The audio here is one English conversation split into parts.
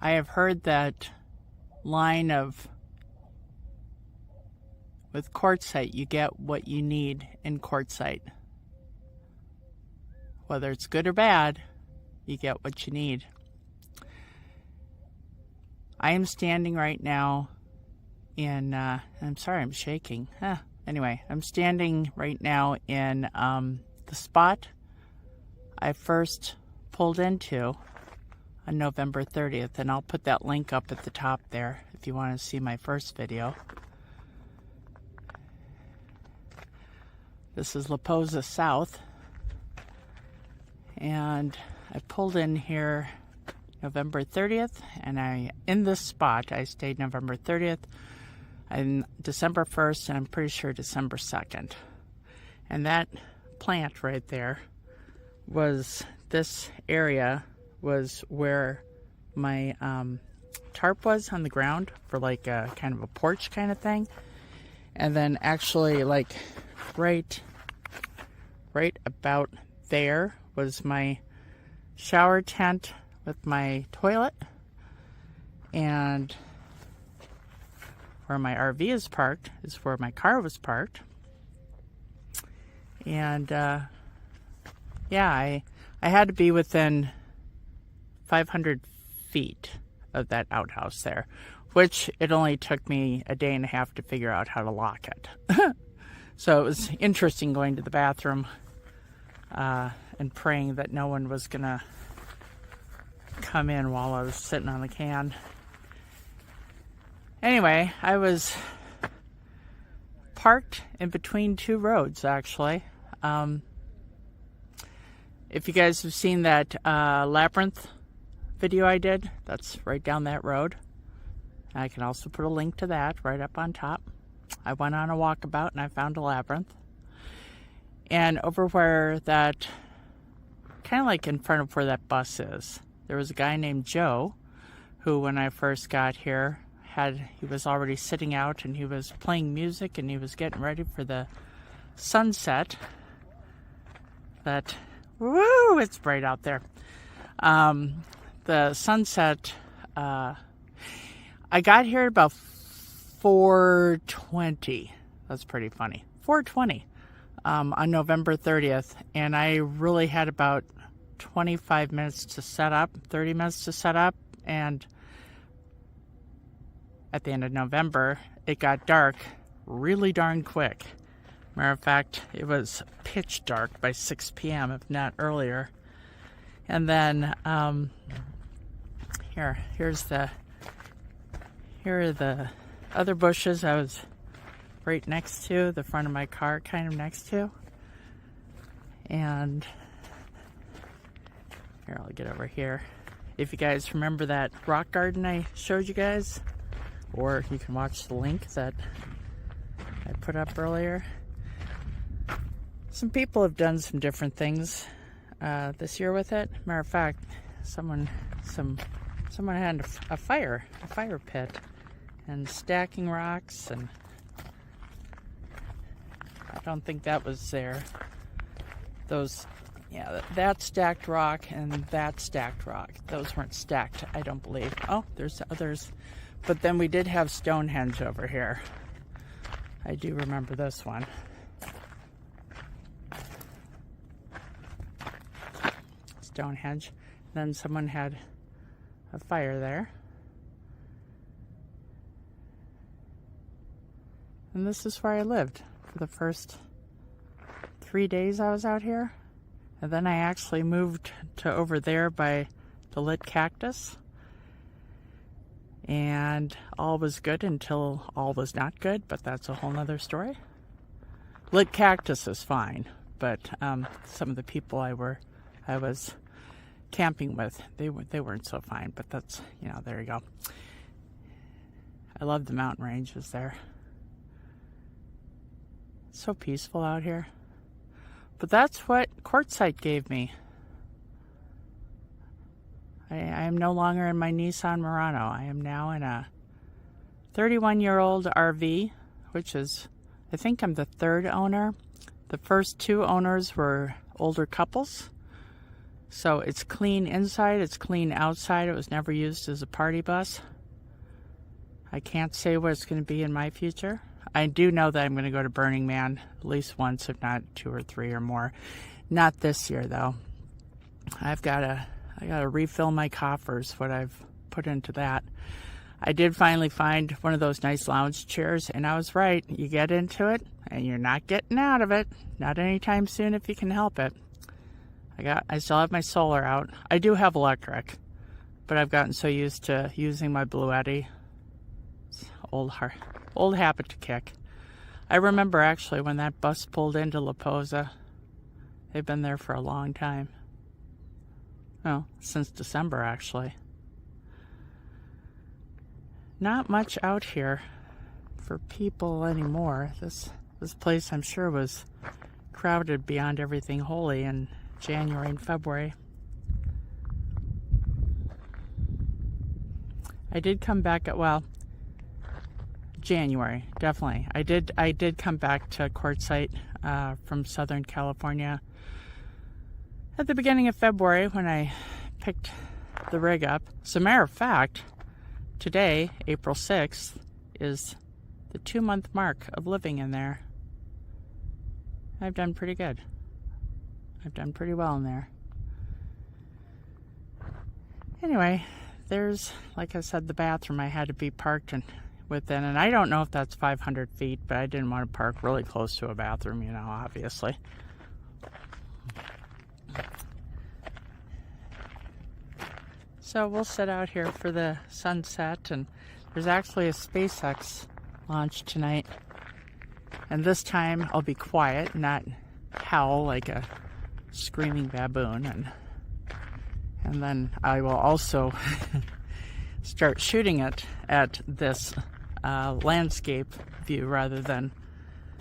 I have heard that line of, with Quartzsite, you get what you need in Quartzsite. Whether it's good or bad, you get what you need. I am standing right now in, I'm sorry, I'm shaking. Anyway, I'm standing right now in the spot I first pulled into on November 30th, and I'll put that link up at the top there if you want to see my first video. This is La Posa South, and I pulled in here November 30th, and in this spot I stayed November 30th and December 1st, and I'm pretty sure December 2nd. And that plant right there was, this area was where my tarp was on the ground for like a kind of a porch kind of thing. And then actually like right about there was my shower tent with my toilet, and where my RV is parked is where my car was parked. And yeah, I had to be within 500 feet of that outhouse there, which it only took me a day and a half to figure out how to lock it. So it was interesting going to the bathroom and praying that no one was gonna come in while I was sitting on the can. Anyway, I was parked in between two roads, actually. If you guys have seen that Labyrinth video I did, that's right down that road. I can also put a link to that right up on top. I went on a walkabout and I found a labyrinth. And over where that, kind of like in front of where that bus is, there was a guy named Joe who, when I first got here, he was already sitting out and he was playing music and he was getting ready for the sunset. Woo, it's bright out there. The sunset, I got here at about 4:20. That's pretty funny. 4:20 on November 30th, and I really had about 25 minutes to set up, 30 minutes to set up, and at the end of November, it got dark really darn quick. Matter of fact, it was pitch dark by 6 p.m., if not earlier. And then, here are the other bushes I was right next to, the front of my car kind of next to. And here, I'll get over here. If you guys remember that rock garden I showed you guys, or you can watch the link that I put up earlier. Some people have done some different things this year with it. Matter of fact, someone had a fire pit and stacking rocks, and I don't think that was there. That stacked rock and that stacked rock, those weren't stacked, I don't believe. Oh, there's others. But then we did have Stonehenge over here. I do remember this one. Stonehenge. Then someone had a fire there. And this is where I lived for the first 3 days I was out here. And then I actually moved to over there by the lit cactus. And all was good until all was not good, but that's a whole nother story. Lit cactus is fine, but some of the people I was camping with, they weren't so fine, but that's, there you go. I love the mountain ranges there. It's so peaceful out here. But that's what Quartzsite gave me. I am no longer in my Nissan Murano. I am now in a 31-year-old RV, which is, I think I'm the third owner. The first two owners were older couples. So it's clean inside, it's clean outside. It was never used as a party bus. I can't say what it's going to be in my future. I do know that I'm going to go to Burning Man at least once, if not 2 or 3 or more. Not this year, though. I gotta refill my coffers, what I've put into that. I did finally find one of those nice lounge chairs, and I was right. You get into it, and you're not getting out of it. Not anytime soon if you can help it. I still have my solar out. I do have electric, but I've gotten so used to using my Bluetti. It's old habit to kick. I remember actually when that bus pulled into La Posa. They've been there for a long time. Well, since December actually. Not much out here for people anymore. This place I'm sure was crowded beyond everything holy in January and February. I did come back at, well, January, definitely. I did come back to Quartzsite from Southern California at the beginning of February when I picked the rig up. As a matter of fact, today, April 6th, is the 2-month mark of living in there. I've done pretty good. I've done pretty well in there. Anyway, there's, like I said, the bathroom I had to be parked within, and I don't know if that's 500 feet, but I didn't want to park really close to a bathroom, you know, obviously. So we'll sit out here for the sunset, and there's actually a SpaceX launch tonight. And this time I'll be quiet, not howl like a screaming baboon, and then I will also start shooting it at this landscape view rather than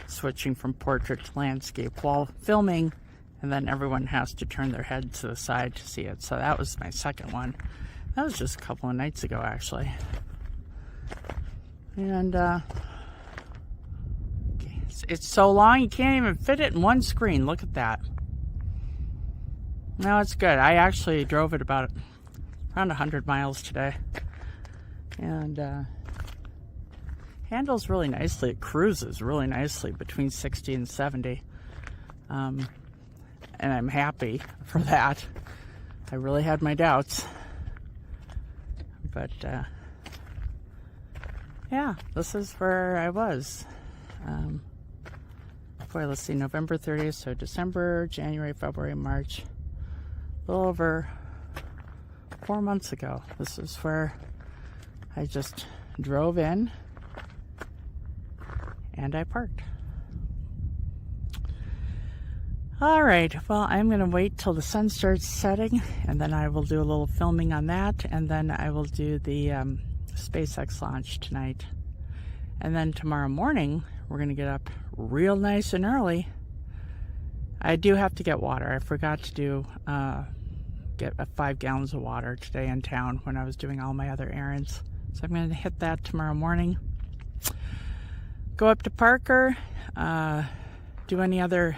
switching from portrait to landscape while filming, and then everyone has to turn their head to the side to see it. So that was my second one. That was just a couple of nights ago actually. And it's so long you can't even fit it in one screen. Look at that. No, it's good. I actually drove it about around 100 miles today. And handles really nicely. It cruises really nicely between 60 and 70. And I'm happy for that. I really had my doubts. But yeah, this is where I was. Boy, let's see, November 30th, so December, January, February, March. A little over 4 months ago. This is where I just drove in and I parked. All right, well, I'm going to wait till the sun starts setting, and then I will do a little filming on that, and then I will do the SpaceX launch tonight. And then tomorrow morning, we're going to get up real nice and early. I do have to get water. I forgot to get 5 gallons of water today in town when I was doing all my other errands. So I'm going to hit that tomorrow morning. Go up to Parker, do any other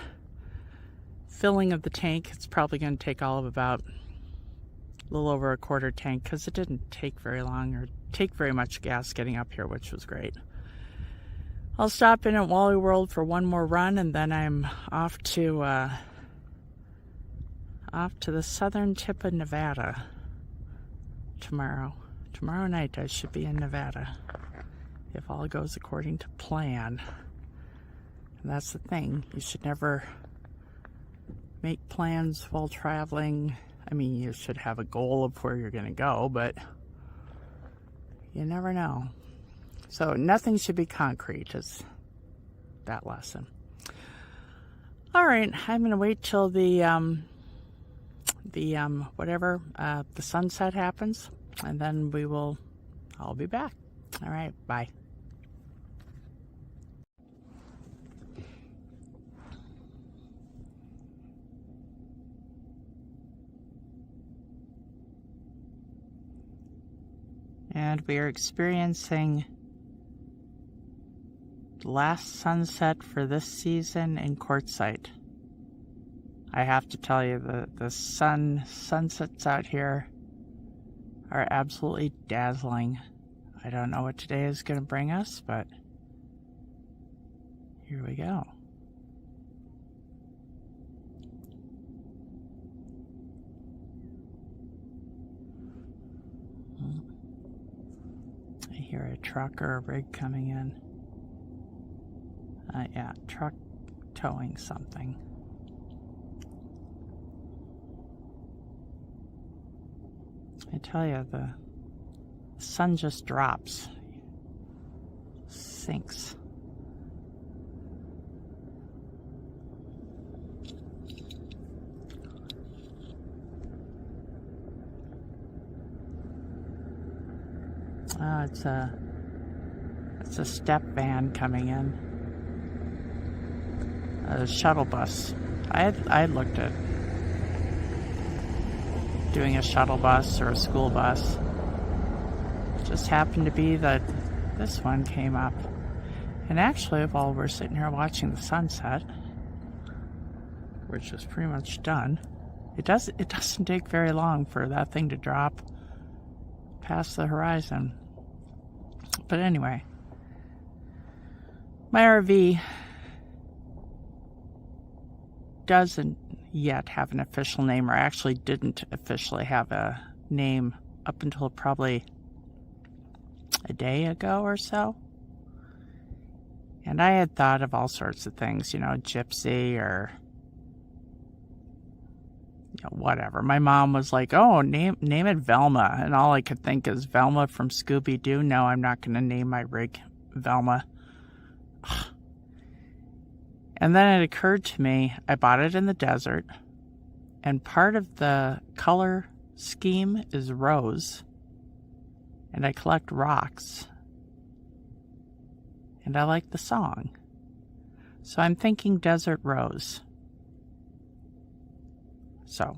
filling of the tank. It's probably going to take all of about a little over a quarter tank because it didn't take very long or take very much gas getting up here, which was great. I'll stop in at WyrdnWylde for one more run, and then I'm off to the southern tip of Nevada tomorrow. Tomorrow night I should be in Nevada if all goes according to plan. And that's the thing. You should never make plans while traveling. I mean, you should have a goal of where you're going to go, but you never know. So nothing should be concrete, is that lesson. All right, I'm going to wait till the sunset happens, and then I'll be back. All right, bye. And we are experiencing the last sunset for this season in Quartzsite. I have to tell you, the sunsets out here are absolutely dazzling. I don't know what today is going to bring us, but here we go. I hear a truck or a rig coming in. Yeah, truck towing something. I tell you, the sun just drops, sinks. It's a step van coming in. A shuttle bus. I had looked at doing a shuttle bus or a school bus. It just happened to be that this one came up. And actually, while we're sitting here watching the sunset, which is pretty much done, it doesn't take very long for that thing to drop past the horizon. But anyway, my RV doesn't yet have an official name, or actually didn't officially have a name up until probably a day ago or so. And I had thought of all sorts of things, Gypsy or whatever. My mom was like, oh, name it Velma. And all I could think is Velma from Scooby-Doo. No, I'm not going to name my rig Velma. And then it occurred to me, I bought it in the desert, and part of the color scheme is rose, and I collect rocks, and I like the song. So I'm thinking Desert Rose. So,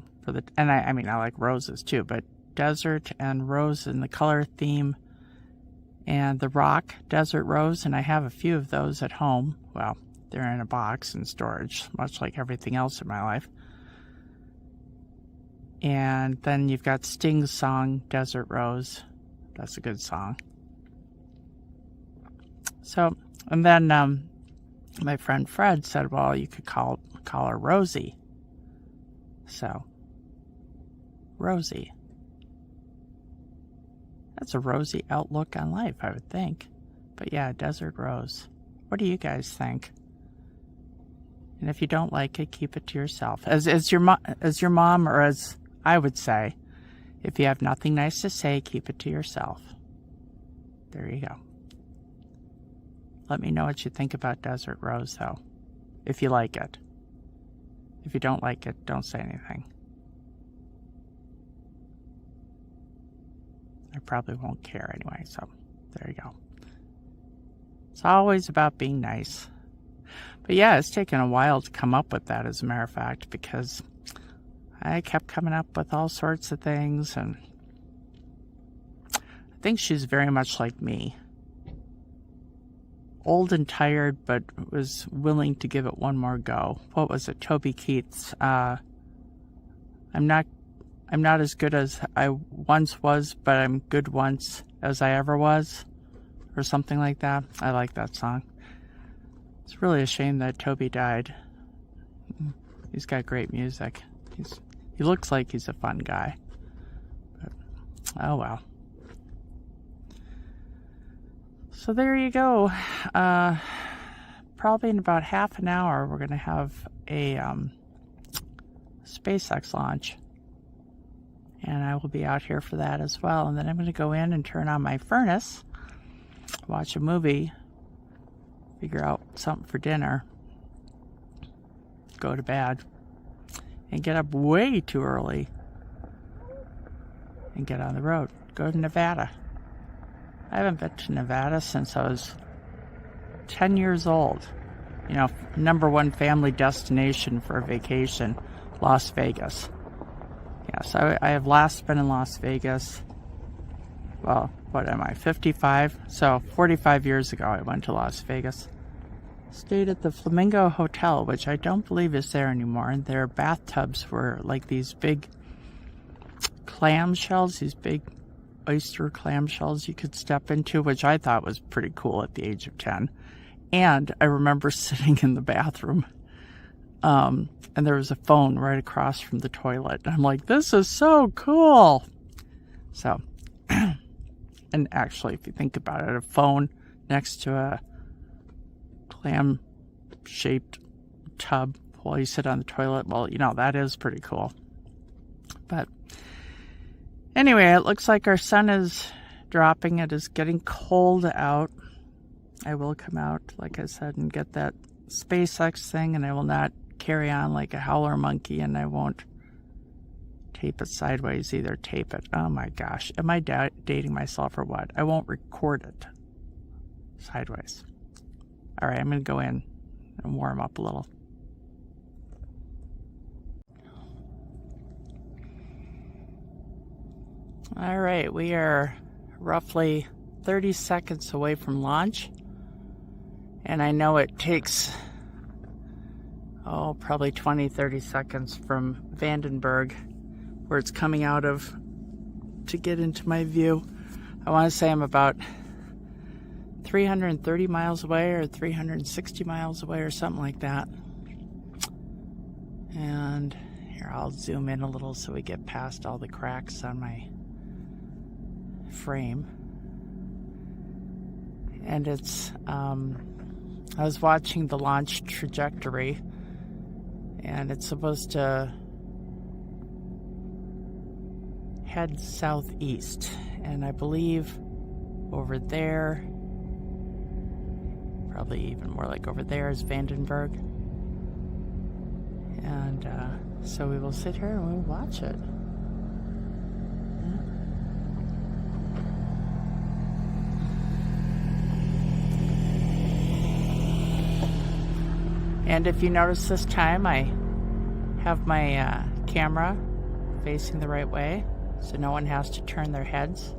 I mean, I like roses too, but desert and rose in the color theme, and the rock, Desert Rose, and I have a few of those at home. Well, they're in a box in storage, much like everything else in my life. And then you've got Sting's song, Desert Rose. That's a good song. So, and then my friend Fred said, well, you could call her Rosie. So, Rosie. That's a rosy outlook on life, I would think. But yeah, Desert Rose. What do you guys think? And if you don't like it, keep it to yourself. As your mom, or as I would say, if you have nothing nice to say, keep it to yourself. There you go. Let me know what you think about Desert Rose, though, if you like it. If you don't like it, don't say anything. I probably won't care anyway, so there you go. It's always about being nice. But yeah, it's taken a while to come up with that, as a matter of fact, because I kept coming up with all sorts of things, and I think she's very much like me. Old and tired, but was willing to give it one more go. What was it? Toby Keith's, I'm not as good as I once was, but I'm good once as I ever was, or something like that. I like that song. It's really a shame that Toby died. He's got great music. He looks like he's a fun guy. But, oh well. So there you go. Probably in about half an hour, we're going to have a SpaceX launch. And I will be out here for that as well. And then I'm going to go in and turn on my furnace, watch a movie, figure out something for dinner, go to bed, and get up way too early and get on the road. Go to Nevada. I haven't been to Nevada since I was 10 years old. #1 family destination for a vacation, Las Vegas. Yeah, so I have last been in Las Vegas, well, what am I, 55? So 45 years ago I went to Las Vegas. Stayed at the Flamingo Hotel, which I don't believe is there anymore, and their bathtubs were like these big clam shells, these big oyster clam shells you could step into, which I thought was pretty cool at the age of 10. And I remember sitting in the bathroom, and there was a phone right across from the toilet. I'm like, this is so cool. So, and actually, if you think about it, a phone next to a clam-shaped tub while you sit on the toilet, well, you know, that is pretty cool. But anyway, it looks like our sun is dropping. It is getting cold out. I will come out, like I said, and get that SpaceX thing, and I will not carry on like a howler monkey, and I won't tape it sideways either. Tape it. Oh my gosh. Am I dating myself or what? I won't record it sideways. All right, I'm going to go in and warm up a little. All right, we are roughly 30 seconds away from launch. And I know it takes, probably 20, 30 seconds from Vandenberg, where it's coming out of, to get into my view. I want to say I'm about 330 miles away or 360 miles away or something like that. And here, I'll zoom in a little so we get past all the cracks on my frame. And it's, I was watching the launch trajectory, and it's supposed to head southeast. And I believe over there, probably even more like over there, is Vandenberg. And so we will sit here and we'll watch it. And if you notice this time, I have my camera facing the right way, so no one has to turn their heads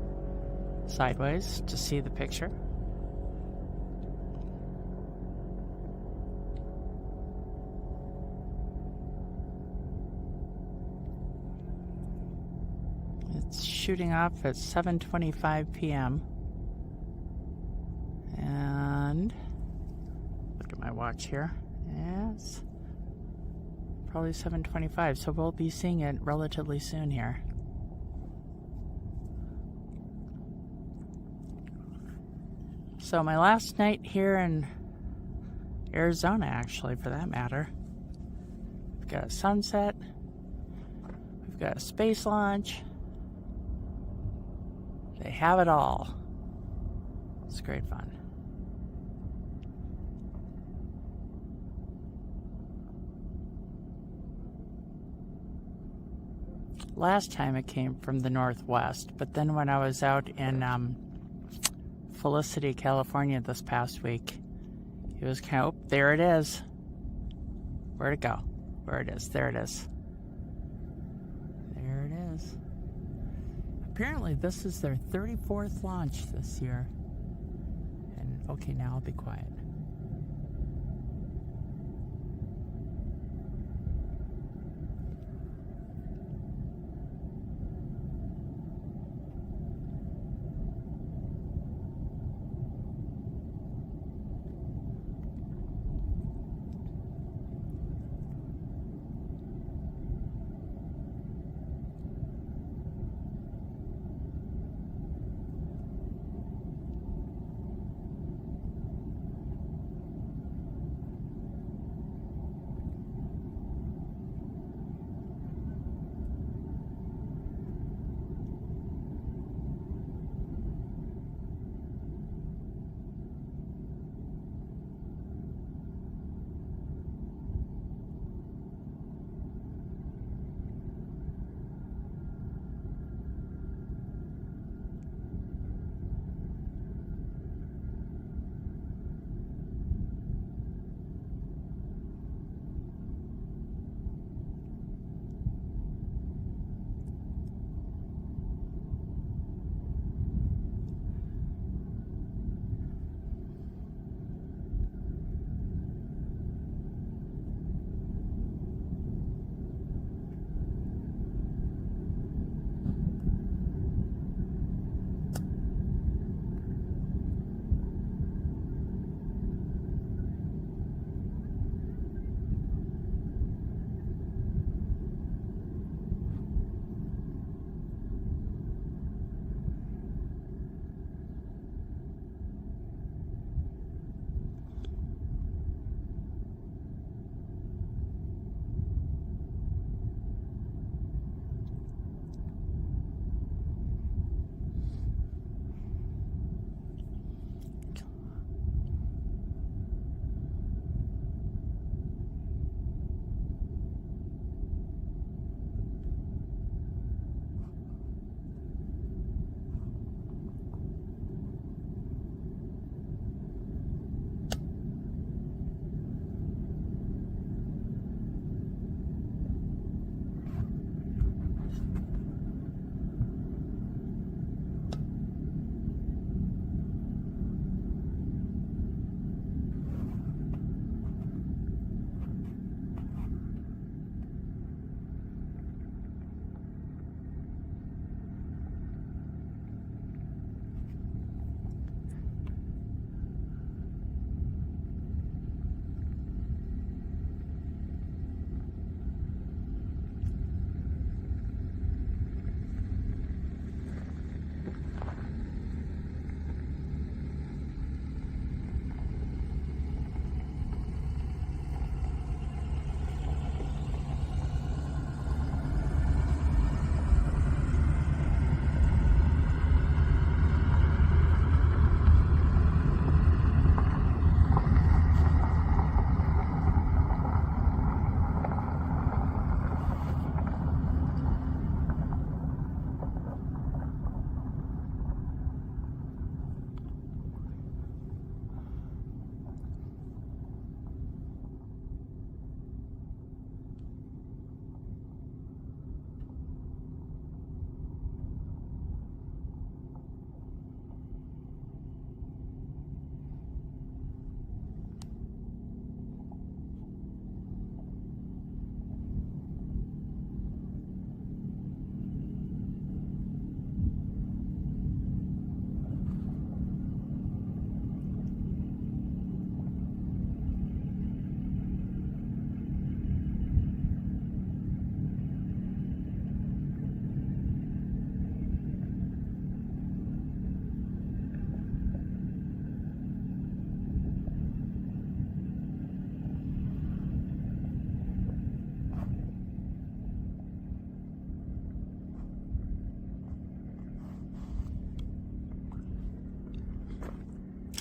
sideways to see the picture. It's shooting off at 7:25 p.m. And look at my watch here. Yes, probably 7:25, so we'll be seeing it relatively soon here. So my last night here in Arizona, actually, for that matter. We've got a sunset. We've got a space launch. They have it all. It's great fun. Last time it came from the northwest, but then when I was out in Felicity, California this past week, it was kind of, oh, there it is. Where'd it go? Where it is. There it is. There it is. Apparently this is their 34th launch this year. And okay, now I'll be quiet.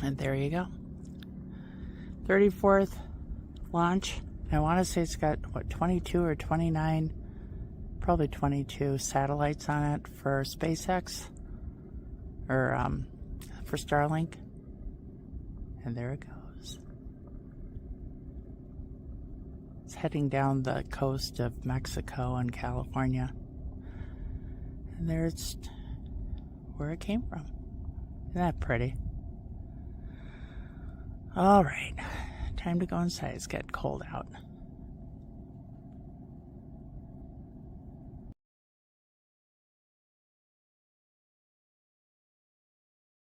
And there you go. 34th launch. I want to say it's got, what, 22 or 29, probably 22 satellites on it for SpaceX, or for Starlink. And there it goes. It's heading down the coast of Mexico and California. And there's where it came from. Isn't that pretty? All right, time to go inside. It's getting cold out.